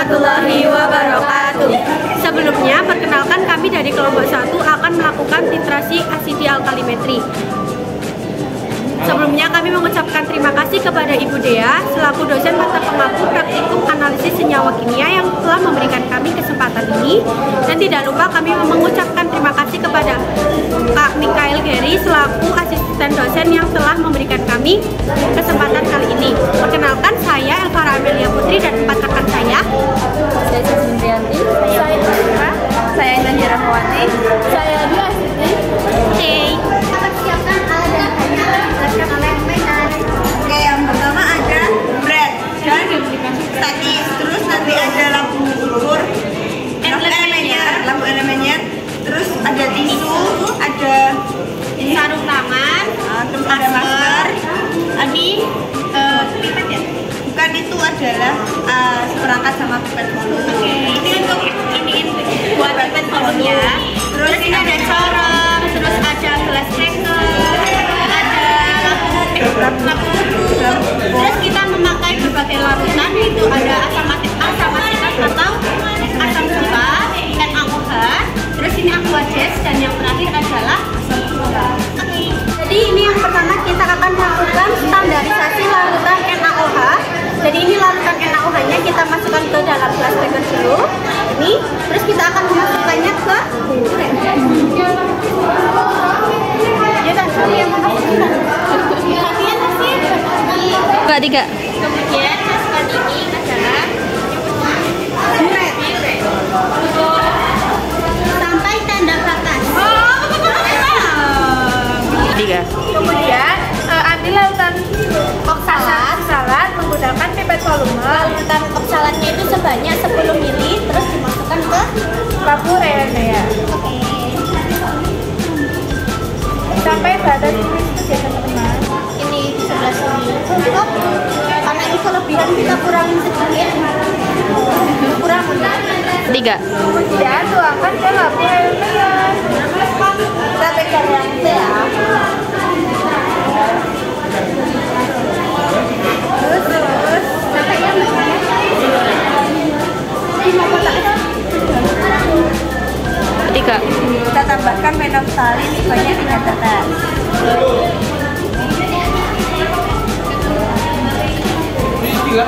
warahmatullahi wabarakatuh. Sebelumnya, perkenalkan kami dari kelompok 1 akan melakukan titrasi asidi alkalimetri. Sebelumnya kami mengucapkan terima kasih kepada Ibu Dea selaku dosen mata pengampu praktikum analisis senyawa kimia yang telah memberikan kami kesempatan ini, dan tidak lupa kami mengucapkan terima kasih kepada Pak Mikael Geri selaku asisten dosen yang telah memberikan kami kesempatan kali ini. Perkenalkan, saya Elvara Amelia Putri dan 4 rekan saya. Saya Jasmine Rianti, saya Indra, saya Intan Rahmawati, saya Dia Siti. Hey. Persiapkan alat dan hanya dijelaskan oleh Medan. Oke, yang pertama ada bread dan statis, terus nanti ada lampu ukur, lampu elemennya, terus ada tisu, ada Sarung tangan, terus ada masker. ini pipet ya? Bukan, itu adalah seperangkat sama pipet volume. Oke, ini untuk ini buat pipet volume ya. Terus ini ada corong, terus ada gelas cracker, ada lampu ukur. Terus kita memakai berbagai larutan, itu ada asam asetat atau asam soda, NaOH. Terus ini aquajet, dan yang terakhir adalah asam soda. Oke. Jadi ini yang pertama kita akan melakukan standarisasi larutan NaOH. Jadi ini larutan NaOH-nya kita masukkan ke dalam gelas beker dulu. Ini, terus kita akan memasukkannya ke Tiga. Kemudian masukkan ini ke dalam sampai tanda batas. Tiga. Kemudian ambil larutan oksalat menggunakan pipet volume. Larutan oksalatnya itu sebanyak 10 ml, terus dimasukkan ke Lampu ya. Oke. Sampai batas ini ya teman-teman. Ini sebelah sini. Untuk karena ini kelebihan kita kurangin sedikit. Kurangin. Tiga. Kemudian tuangkan ke lampu elemen. Kita pegang yang itu ya. Terus sampai ya Mbak. Tiga. Kita tambahkan penopsalin sebanyak 3 tetes. Ya.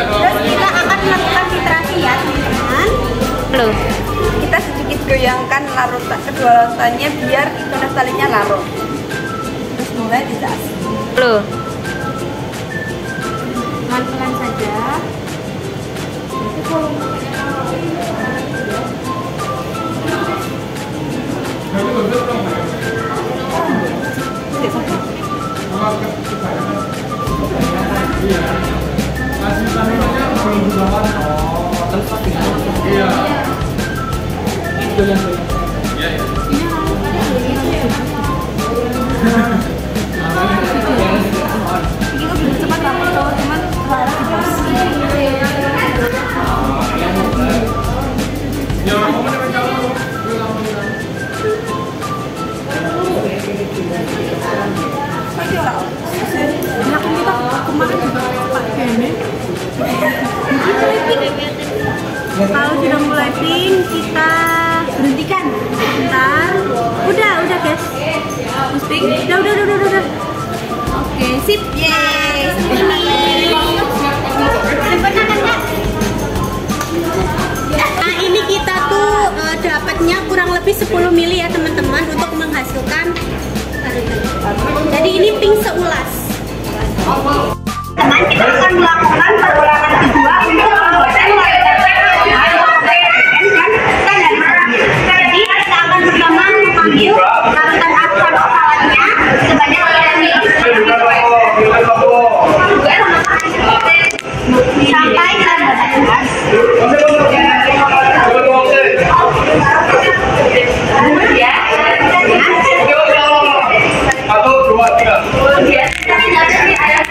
Terus kita akan melakukan titrasi ya teman-teman. Loh. Kita sedikit goyangkan kedua larutannya biar penopsalinnya larut. Terus mulai ditas. Loh. Pelan-pelan saja. Kalau sudah mulai pink, kita berhentikan bentar. Udah guys. Mas pink, udah. Oke, sip. Yeay. Nah, ini kita tuh dapatnya kurang lebih 10 ml ya teman-teman untuk menghasilkan. Jadi ini pink seulas. Teman, kita akan melakukan pergulangan kedua untuk pembuatan larutan Jadi kita akan bersama mengambil larutan asam oksalatnya sebanyak 3 ml sampai tanda batas. Kemudian kita dapat di air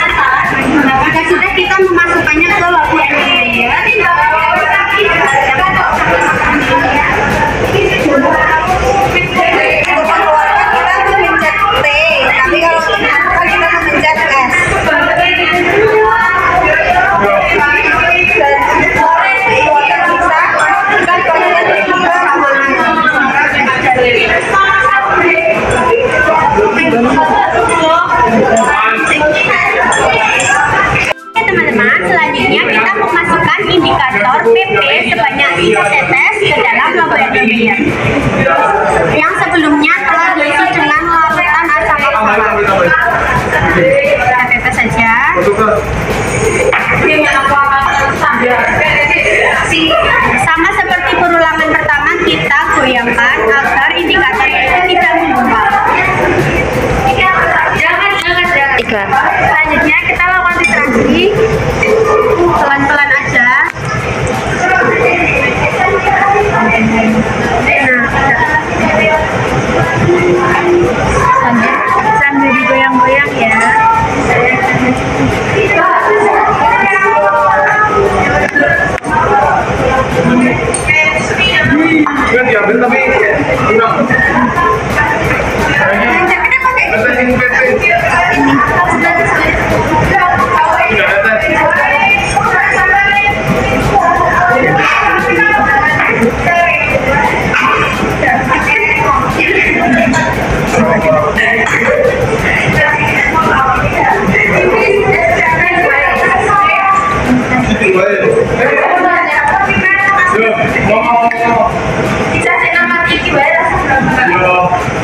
Kita tetes saja. Sama seperti perulangan pertama, kita goyangkan agar indikatornya itu tidak menggumpal. Jangan. Selanjutnya kita lakukan titrasi pelan-pelan aja. Sambil digoyang-goyang ya. Kan diambil tapi kurang.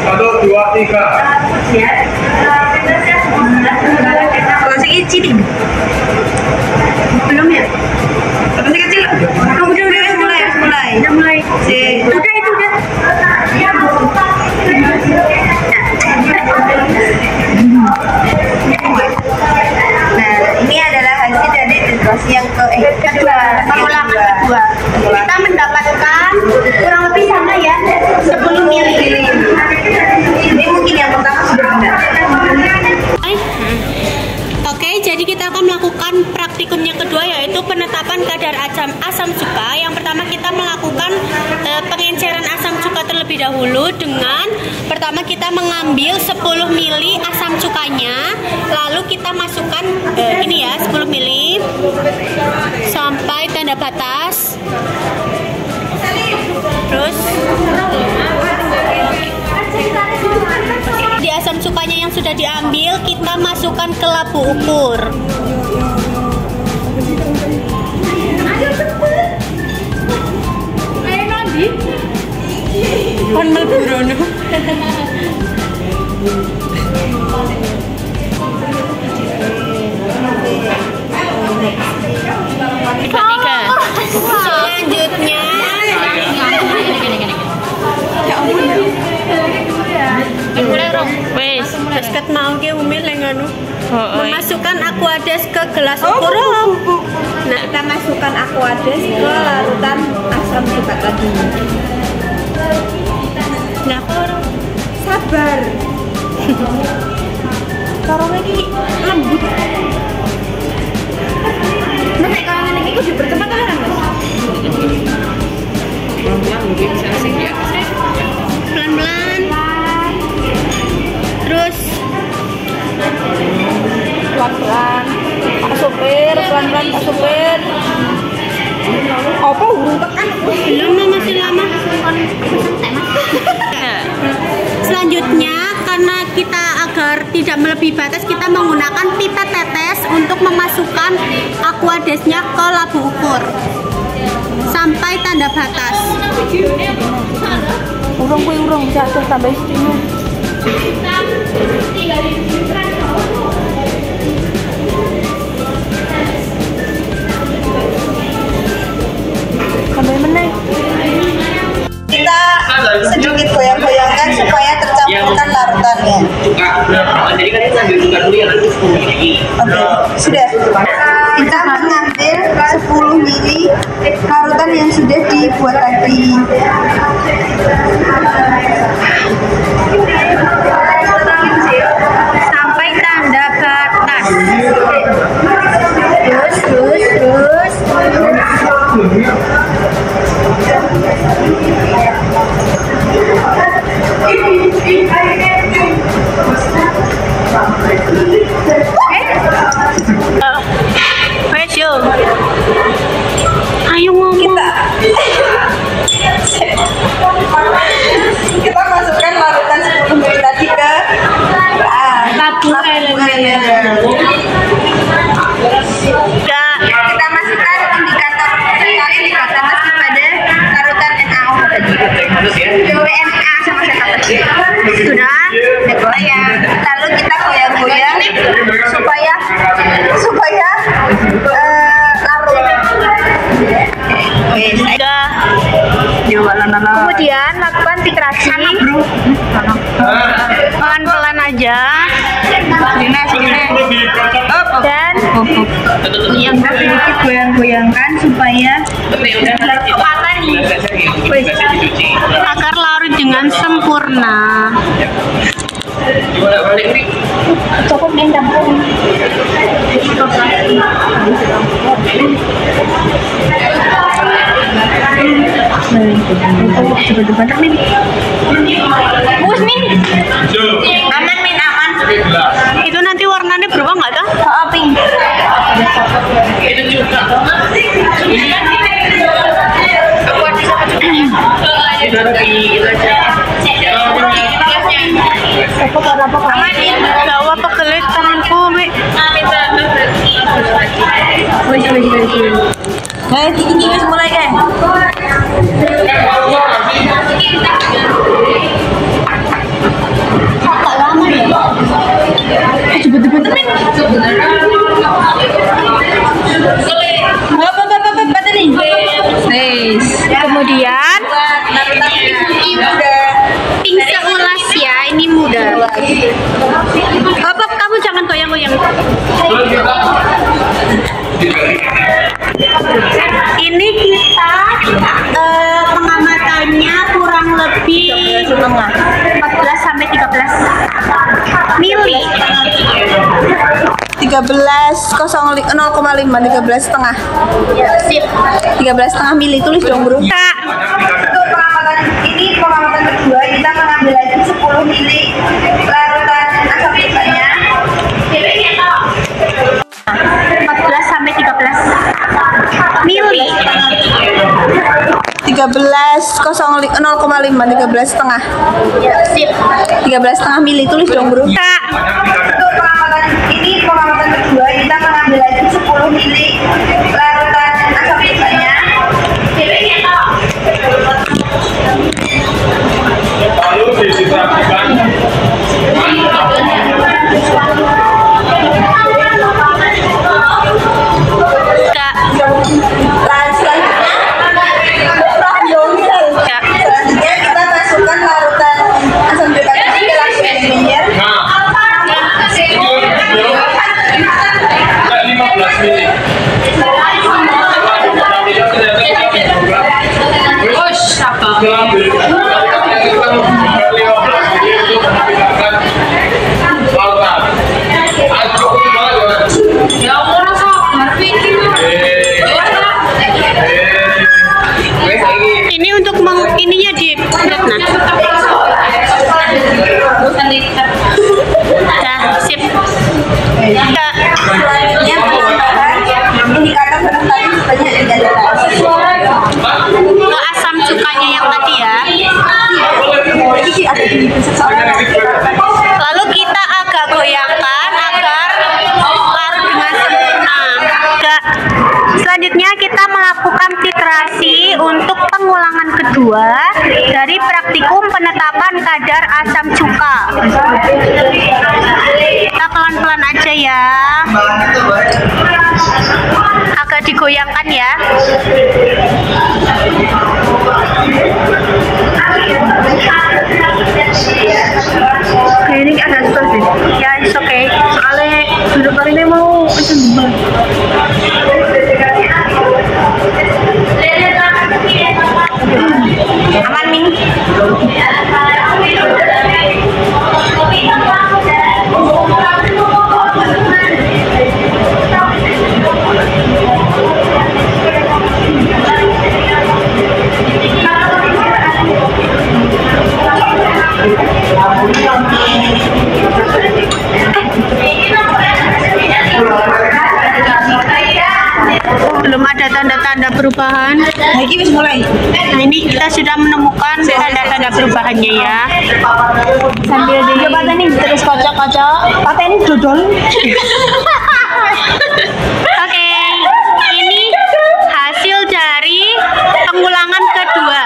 Satu, dua, tiga. Kalau si kecil belum ya? Kalau si kecil, udah mulai. Udah itu udah. Nah, ini adalah hasil dari titrasi yang kedua. Pengulangan kedua. Kita mendapatkan kurang lebih sama ya, 10 mili. Ini mungkin yang pertama sudah benar. Oke, jadi kita akan melakukan praktikumnya kedua, yaitu penetapan kadar asam cuka. Yang pertama kita melakukan pengenceran asam cuka terlebih dahulu dengan pertama kita mengambil 10 mili asam cukanya, lalu kita masukkan ini ya 10 mili sampai tanda batas. Terus di asam cukanya yang sudah diambil kita masukkan ke labu ukur. Ayo Nandi. Kon melburono. Tiga. Selanjutnya wes ket mau ke umil yang anu memasukkan aquades ke gelas ukur. Nah, Kita masukkan aquades ke larutan asam cuka tadi. nah Sabar. Corongnya ini lembut. Nek kalau ini kudu berteman kan, pelan-pelan. Terus Pelan-pelan. Pak supir, pelan-pelan Pak supir. Apa urung tekan? belum, masih lama. Selanjutnya, karena kita agar tidak melebihi batas, kita menggunakan pipet tetes untuk memasukkan aquadesnya ke labu ukur sampai tanda batas. Urung jatuh tambah istrinya. Tambah meneh. Kita sedikit goyang-goyangkan supaya tercampurkan larutannya. Jadi kan itu ambil bukan dulu ya nanti 10 mili. Oke, sudah. Kita mengambil 10 mili larutan yang sudah dibuat tadi. Sampai tanda batas. Terus. Ayo ngomong. Kita masukkan larutan 10 mili tadi ke Labu elemen. kita masukkan indikator batas kepada larutan NaO tadi. WNA sama zeta tadi. Sudah, goyang. Lalu kita goyang-goyang ya supaya larut. Kemudian lakukan titrasi pelan-pelan aja dan Sedikit goyang-goyangkan supaya agar larut dengan sempurna. Cukup yang campur. Bus Min, aman Min, aman. Itu nanti warnanya berubah nggak tuh? Pink. Bawa pekelit tanganku, Mek. ini mulai kan. Kemudian pink seulas ya, ini mudah. Bapak, kamu jangan goyang-goyang. Ini kita pengamatannya kurang lebih 14 sampai 13 mili. 13,5 Sip. 13,5 mili, tulis dong bro. Kak, Untuk pengamatan kedua kita mengambil lagi 10 mili larutan asam cukanya. 14 sampai 13 mili. 13,5 Sip. 13,5 mili, tulis dong bro. Kak, Untuk pengamatan kedua kita mengambil lagi 10 mili larutan asam cukanya. Lalu disisakan Kak, Selanjutnya kita masukkan larutan asam cukanya ke dalam blender. nah 15 mili. ini untuk ininya di nah. Dah, sip. Kak, Selanjutnya penambahan indikator bertanya sebanyak 3 ke asam cukanya yang tadi ya. Lalu kita agak goyangkan agar larut dengan sempurna. Selanjutnya kita melakukan titrasi untuk pengulangan kedua dari praktikum penetapan kadar asam cuka. Kita pelan-pelan aja ya. Agak digoyangkan ya. Kayak ini agak susah sih. Ya, it's okay. Soalnya duduk kali ini mau mencembah. Aman, Ming. Belum ada tanda-tanda perubahan. Lagi wis mulai. Nah, ini kita sudah menemukan tanda-tanda perubahannya ya. Sambil di Pateni terus kocok-kocok. Pateni dodol. Oke, ini hasil dari pengulangan kedua.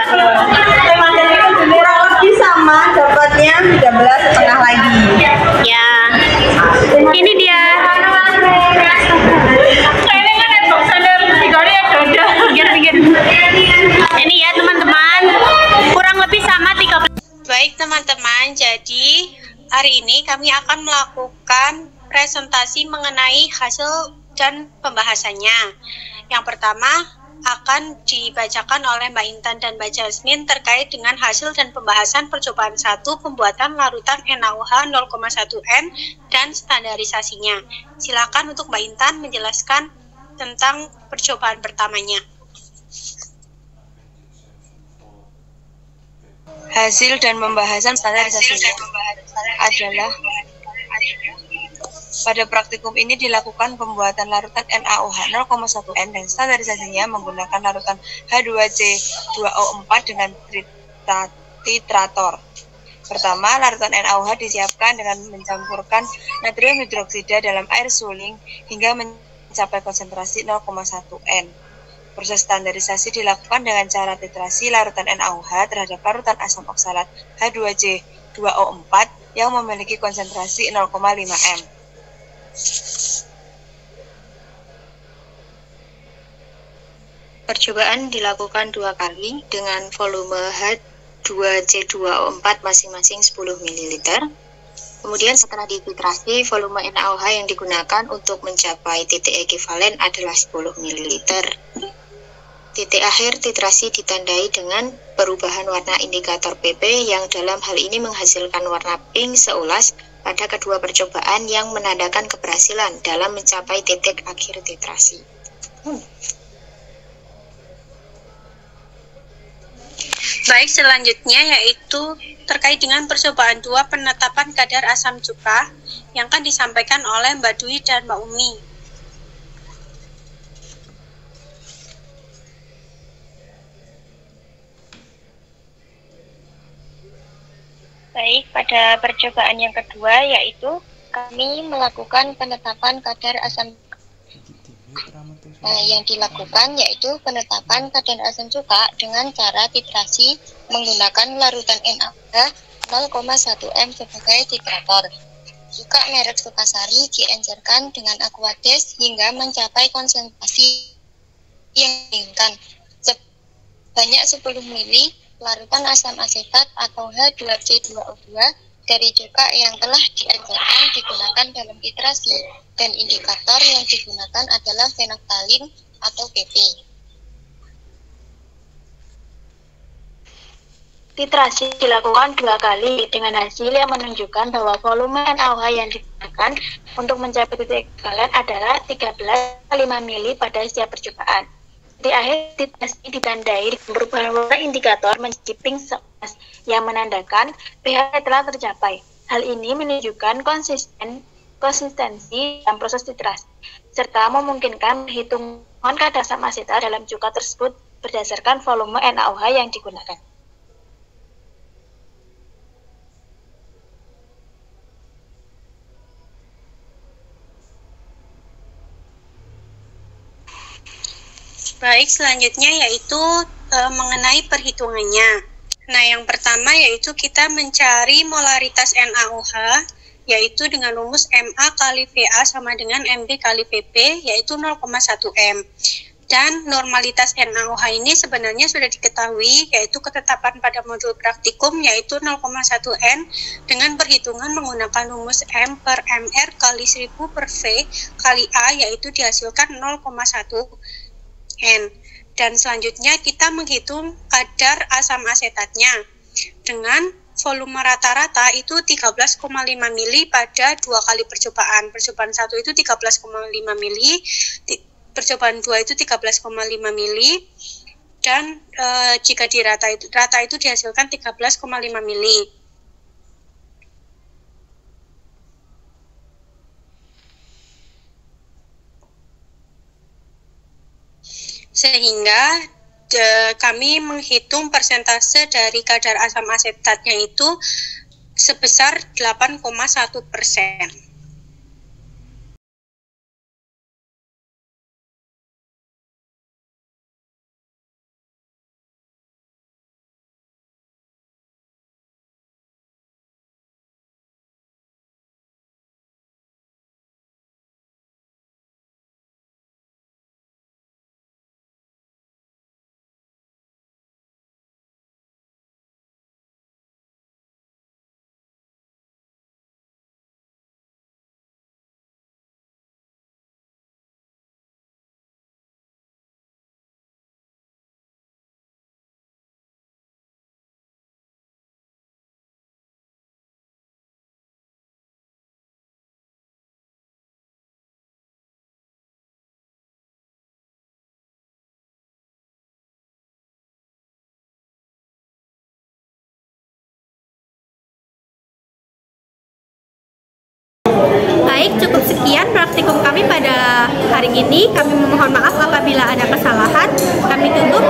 Kurang lebih sama, dapatnya 13,5 lagi. Ya, kami akan melakukan presentasi mengenai hasil dan pembahasannya. Yang pertama akan dibacakan oleh Mbak Intan dan Mbak Jasmine terkait dengan hasil dan pembahasan percobaan 1 pembuatan larutan NaOH 0,1N dan standarisasinya. Silakan untuk Mbak Intan menjelaskan tentang percobaan pertamanya. Hasil dan pembahasan standarisasinya adalah pada praktikum ini dilakukan pembuatan larutan NaOH 0,1N dan standarisasinya menggunakan larutan H2C2O4 dengan titrator. Pertama, larutan NaOH disiapkan dengan mencampurkan natrium hidroksida dalam air suling hingga mencapai konsentrasi 0,1N. Proses standarisasi dilakukan dengan cara titrasi larutan NaOH terhadap larutan asam oksalat H2C2O4 yang memiliki konsentrasi 0,5 m. Percobaan dilakukan 2 kali dengan volume H2C2O4 masing-masing 10 ml. Kemudian setelah dititrasi, volume NaOH yang digunakan untuk mencapai titik ekivalen adalah 10 ml. Titik akhir titrasi ditandai dengan perubahan warna indikator PP yang dalam hal ini menghasilkan warna pink seulas pada kedua percobaan yang menandakan keberhasilan dalam mencapai titik akhir titrasi. Baik, selanjutnya yaitu terkait dengan percobaan 2 penetapan kadar asam cuka yang akan disampaikan oleh Mbak Dwi dan Mbak Umi. Baik, pada percobaan yang kedua yaitu kami melakukan penetapan kadar asam cuka. Yang dilakukan yaitu penetapan kadar asam cuka dengan cara titrasi menggunakan larutan NaOH 0,1 m sebagai titrator. Cuka merek Sukasari diencerkan dengan aqueous hingga mencapai konsentrasi yang diinginkan. Sebanyak 10 ml larutan asam asetat atau H2C2O2 dari cuka yang telah diencerkan digunakan dalam titrasi dan indikator yang digunakan adalah fenolftalin atau PP. Titrasi dilakukan 2 kali dengan hasil yang menunjukkan bahwa volume NaOH yang digunakan untuk mencapai titik ekivalen adalah 13,5 ml pada setiap percobaan. Di akhir titrasi ditandai dengan perubahan warna indikator menjadi pink seulas yang menandakan pH telah tercapai. Hal ini menunjukkan konsistensi dalam proses titrasi, serta memungkinkan perhitungan kadar asam asetat dalam cuka tersebut berdasarkan volume NaOH yang digunakan. Baik, selanjutnya yaitu mengenai perhitungannya. Nah, yang pertama yaitu kita mencari molaritas NaOH, yaitu dengan rumus Ma kali Va sama dengan Mb kali Vp, yaitu 0,1 m. Dan normalitas NaOH ini sebenarnya sudah diketahui, yaitu ketetapan pada modul praktikum, yaitu 0,1 n dengan perhitungan menggunakan rumus M per Mr kali 1000 per V kali A, yaitu dihasilkan 0,1 N. Dan selanjutnya kita menghitung kadar asam asetatnya dengan volume rata-rata itu 13,5 ml pada 2 kali percobaan. Percobaan 1 itu 13,5 ml, percobaan 2 itu 13,5 ml, dan jika rata itu dihasilkan 13,5 ml. Sehingga kami menghitung persentase dari kadar asam asetatnya itu sebesar 8,1%. Baik, cukup sekian praktikum kami pada hari ini. Kami memohon maaf apabila ada kesalahan. Kami tutup.